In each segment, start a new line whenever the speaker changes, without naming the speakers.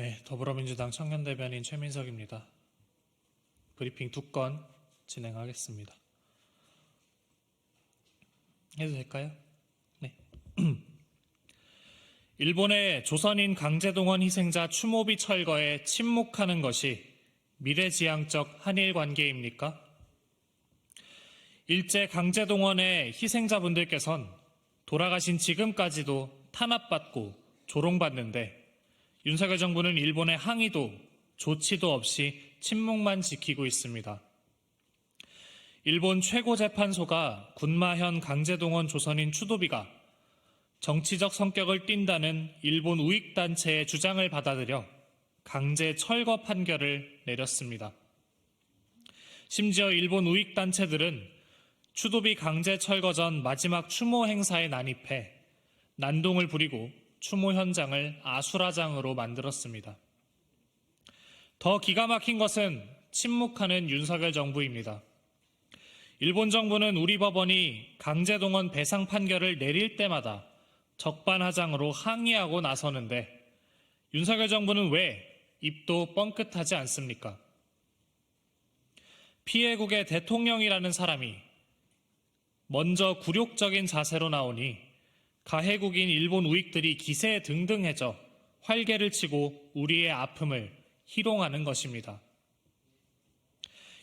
네, 더불어민주당 청년대변인 최민석입니다. 브리핑 2건 진행하겠습니다. 해도 될까요? 네. 일본의 조선인 강제동원 희생자 추모비 철거에 침묵하는 것이 미래지향적 한일 관계입니까? 일제 강제동원의 희생자분들께선 돌아가신 지금까지도 탄압받고 조롱받는데 윤석열 정부는 일본의 항의도 조치도 없이 침묵만 지키고 있습니다. 일본 최고재판소가 군마현 강제동원 조선인 추도비가 정치적 성격을 띈다는 일본 우익단체의 주장을 받아들여 강제 철거 판결을 내렸습니다. 심지어 일본 우익단체들은 추도비 강제 철거 전 마지막 추모 행사에 난입해 난동을 부리고 추모 현장을 아수라장으로 만들었습니다. 더 기가 막힌 것은 침묵하는 윤석열 정부입니다. 일본 정부는 우리 법원이 강제동원 배상 판결을 내릴 때마다 적반하장으로 항의하고 나서는데 윤석열 정부는 왜 입도 뻥끗하지 않습니까? 피해국의 대통령이라는 사람이 먼저 굴욕적인 자세로 나오니 가해국인 일본 우익들이 기세등등해져 활개를 치고 우리의 아픔을 희롱하는 것입니다.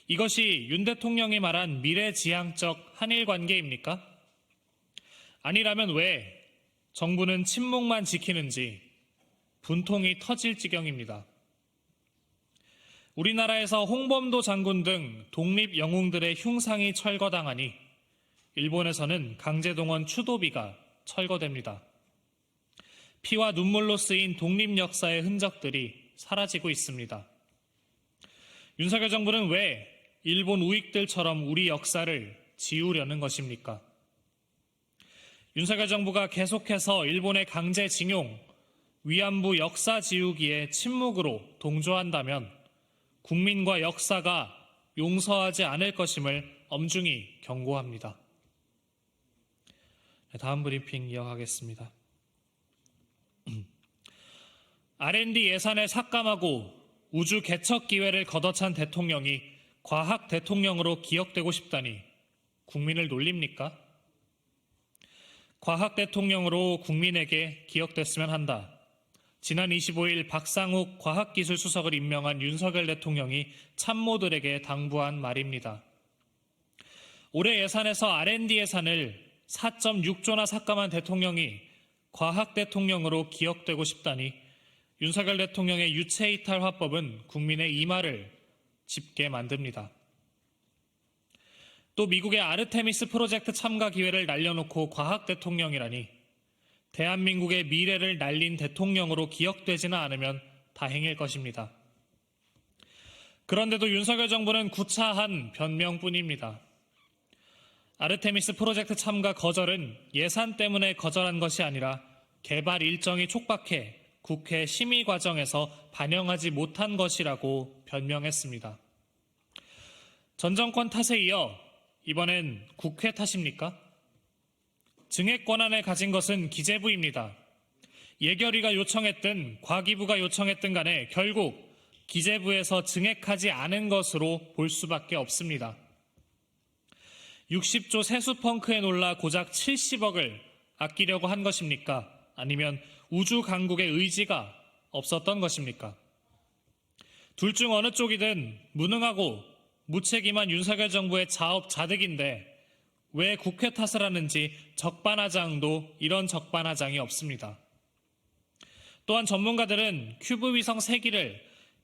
이것이 윤 대통령이 말한 미래지향적 한일 관계입니까? 아니라면 왜 정부는 침묵만 지키는지 분통이 터질 지경입니다. 우리나라에서 홍범도 장군 등 독립 영웅들의 흉상이 철거당하니 일본에서는 강제동원 추도비가 철거됩니다. 피와 눈물로 쓰인 독립 역사의 흔적들이 사라지고 있습니다. 윤석열 정부는 왜 일본 우익들처럼 우리 역사를 지우려는 것입니까? 윤석열 정부가 계속해서 일본의 강제징용, 위안부 역사 지우기에 침묵으로 동조한다면 국민과 역사가 용서하지 않을 것임을 엄중히 경고합니다. 다음 브리핑 이어가겠습니다. R&D 예산을 삭감하고 우주 개척 기회를 걷어찬 대통령이 과학 대통령으로 기억되고 싶다니 국민을 놀립니까? 과학 대통령으로 국민에게 기억됐으면 한다. 지난 25일 박상욱 과학기술수석을 임명한 윤석열 대통령이 참모들에게 당부한 말입니다. 올해 예산에서 R&D 예산을 4.6조나 삭감한 대통령이 과학 대통령으로 기억되고 싶다니 윤석열 대통령의 유체이탈 화법은 국민의 이마를 짚게 만듭니다. 또 미국의 아르테미스 프로젝트 참가 기회를 날려놓고 과학 대통령이라니 대한민국의 미래를 날린 대통령으로 기억되지는 않으면 다행일 것입니다. 그런데도 윤석열 정부는 구차한 변명뿐입니다. 아르테미스 프로젝트 참가 거절은 예산 때문에 거절한 것이 아니라 개발 일정이 촉박해 국회 심의 과정에서 반영하지 못한 것이라고 변명했습니다. 전 정권 탓에 이어 이번엔 국회 탓입니까? 증액 권한을 가진 것은 기재부입니다. 예결위가 요청했든 과기부가 요청했든 간에 결국 기재부에서 증액하지 않은 것으로 볼 수밖에 없습니다. 60조 세수 펑크에 놀라 고작 70억을 아끼려고 한 것입니까? 아니면 우주 강국의 의지가 없었던 것입니까? 둘 중 어느 쪽이든 무능하고 무책임한 윤석열 정부의 자업자득인데 왜 국회 탓을 하는지 적반하장도 이런 적반하장이 없습니다. 또한 전문가들은 큐브 위성 3기를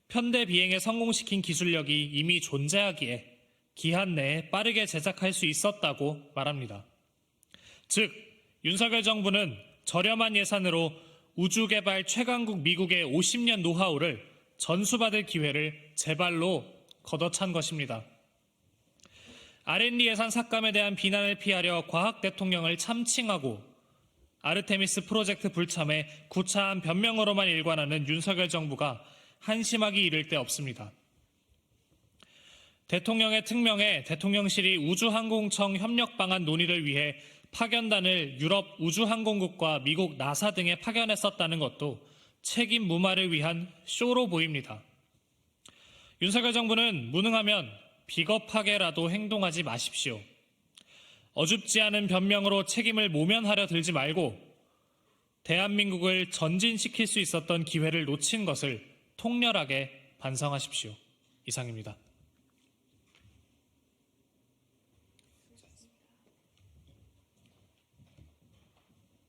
편대 비행에 성공시킨 기술력이 이미 존재하기에 기한 내에 빠르게 제작할 수 있었다고 말합니다. 즉, 윤석열 정부는 저렴한 예산으로 우주개발 최강국 미국의 50년 노하우를 전수받을 기회를 제 발로 걷어찬 것입니다. R&D 예산 삭감에 대한 비난을 피하려 과학 대통령을 참칭하고 아르테미스 프로젝트 불참에 구차한 변명으로만 일관하는 윤석열 정부가 한심하기 이를 데 없습니다. 대통령의 특명에 대통령실이 우주항공청 협력 방안 논의를 위해 파견단을 유럽 우주항공국과 미국 나사 등에 파견했었다는 것도 책임 무마를 위한 쇼로 보입니다. 윤석열 정부는 무능하면 비겁하게라도 행동하지 마십시오. 어줍지 않은 변명으로 책임을 모면하려 들지 말고 대한민국을 전진시킬 수 있었던 기회를 놓친 것을 통렬하게 반성하십시오. 이상입니다.